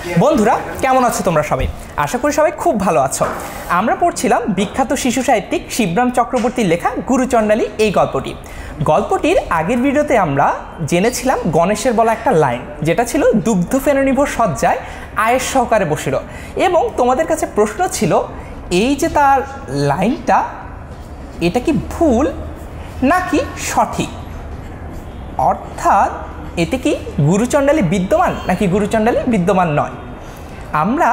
বন্ধুরা কেমন আছো তোমরা সবাই? আশা করি সবাই খুব ভালো আছো। আমরা পড়ছিলাম বিখ্যাত শিশু সাহিত্যিক শিবরাম চক্রবর্তীর লেখা গুরুচণ্ডালী এই গল্পটির আগের ভিডিওতে আমরা জেনেছিলাম গণেশের বলা একটা লাইন, যেটা ছিল দুগ্ধ ফেননিভর শয্যায় আয়েশ সহকারে বসিল, এবং তোমাদের কাছে প্রশ্ন ছিল এই যে তার লাইনটা এটা কি ভুল নাকি সঠিক, অর্থাৎ এতে কি গুরুচণ্ডালী বিদ্যমান নাকি গুরুচণ্ডালী বিদ্যমান নয়। আমরা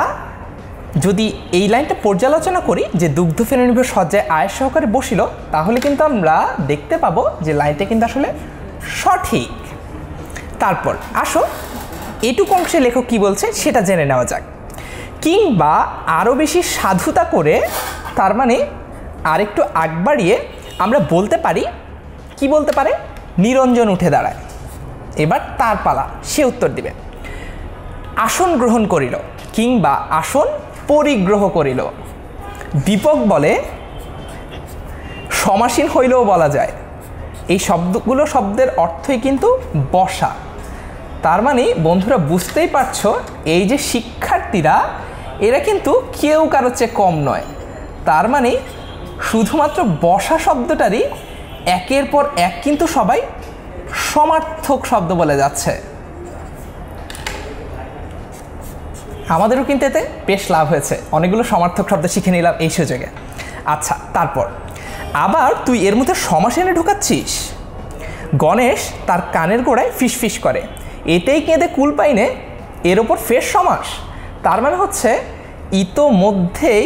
যদি এই লাইনটা পর্যালোচনা করি যে দুগ্ধ ফেননিভর শয্যায় আয়েশ সহকারে বসিল, তাহলে কিন্তু আমরা দেখতে পাবো যে লাইনটা কিন্তু আসলে সঠিক। তারপর আসো এটুকু অংশে লেখক কি বলছে সেটা জেনে নেওয়া যাক। কিংবা আরও বেশি সাধুতা করে, তার মানে আরেকটু আগ বাড়িয়ে আমরা বলতে পারি, কি বলতে পারে, নিরঞ্জন উঠে দাঁড়ায়। এবার তার পালা, সে উত্তর দিবে। আসন গ্রহণ করিল কিংবা আসন পরিগ্রহ করিল, দীপক বলে সমাসীন হইলেও বলা যায়। এই শব্দের অর্থই কিন্তু বসা। তার মানে বন্ধুরা বুঝতেই পারছো এই যে শিক্ষার্থীরা এরা কিন্তু কেউ কারোর চেয়ে কম নয়। তার মানে শুধুমাত্র বসা শব্দটারই একের পর এক কিন্তু সবাই সমার্থক শব্দ বলে যাচ্ছে। আমাদেরও কিন্তু এতে বেশ লাভ হয়েছে, অনেকগুলো সমার্থক শব্দ শিখে নিলাম এই সুযোগে। আচ্ছা, তারপর আবার তুই এর মধ্যে সমাস এনে ঢুকাচ্ছিস। গণেশ তার কানের গোড়ায় ফিসফিস করে, এতেই কেঁদে কুল পাইনে, এর ওপর ফের সমাস। তার মানে হচ্ছে ইতোমধ্যেই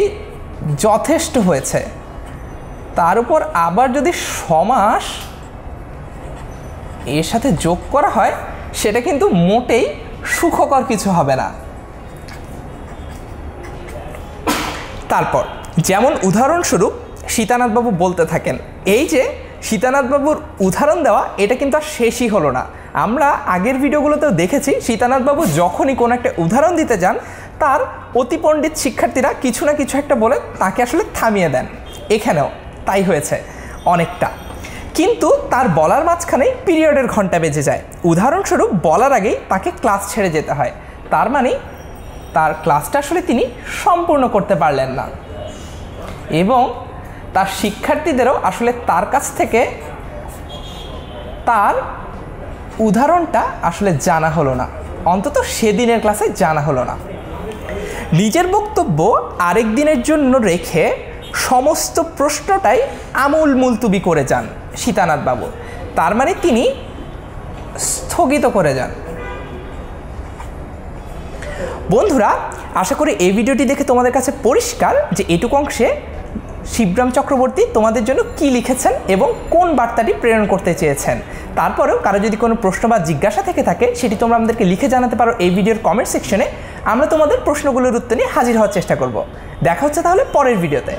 যথেষ্ট হয়েছে, তার উপর আবার যদি সমাস এর সাথে যোগ করা হয় সেটা কিন্তু মোটেই সুখকর কিছু হবে না। তারপর যেমন উদাহরণস্বরূপ সীতানাথবাবু বলতে থাকেন, এই যে সীতানাথবাবুর উদাহরণ দেওয়া এটা কিন্তু আর শেষই হলো না। আমরা আগের ভিডিওগুলোতেও দেখেছি সীতানাথবাবু যখনই কোনো একটা উদাহরণ দিতে যান তার অতি পণ্ডিত শিক্ষার্থীরা কিছু না কিছু একটা বলে তাকে আসলে থামিয়ে দেন। এখানেও তাই হয়েছে অনেকটা, কিন্তু তার বলার মাঝখানেই পিরিয়ডের ঘন্টা বেজে যায়। উদাহরণস্বরূপ বলার আগেই তাকে ক্লাস ছেড়ে যেতে হয়, তার মানে তার ক্লাসটা আসলে তিনি সম্পূর্ণ করতে পারলেন না, এবং তার শিক্ষার্থীদেরও আসলে তার কাছ থেকে তার উদাহরণটা আসলে জানা হলো না, অন্তত সেদিনের ক্লাসে জানা হলো না। নিজের বক্তব্য আরেক দিনের জন্য রেখে সমস্ত প্রশ্নটাই আমূল মুলতুবি করে যান সীতানাথবাবু, তার মানে তিনি স্থগিত করে যান। বন্ধুরা আশা করি এই ভিডিওটি দেখে তোমাদের কাছে পরিষ্কার যে এটুকু অংশে শিবরাম চক্রবর্তী তোমাদের জন্য কি লিখেছেন এবং কোন বার্তাটি প্রেরণ করতে চেয়েছেন। তারপরেও কারো যদি কোনো প্রশ্ন বা জিজ্ঞাসা থেকে থাকে সেটি তোমরা আমাদেরকে লিখে জানাতে পারো এই ভিডিওর কমেন্ট সেকশনে। আমরা তোমাদের প্রশ্নগুলোর উত্তর নিয়ে হাজির হওয়ার চেষ্টা করব। দেখা হচ্ছে তাহলে পরের ভিডিওতে।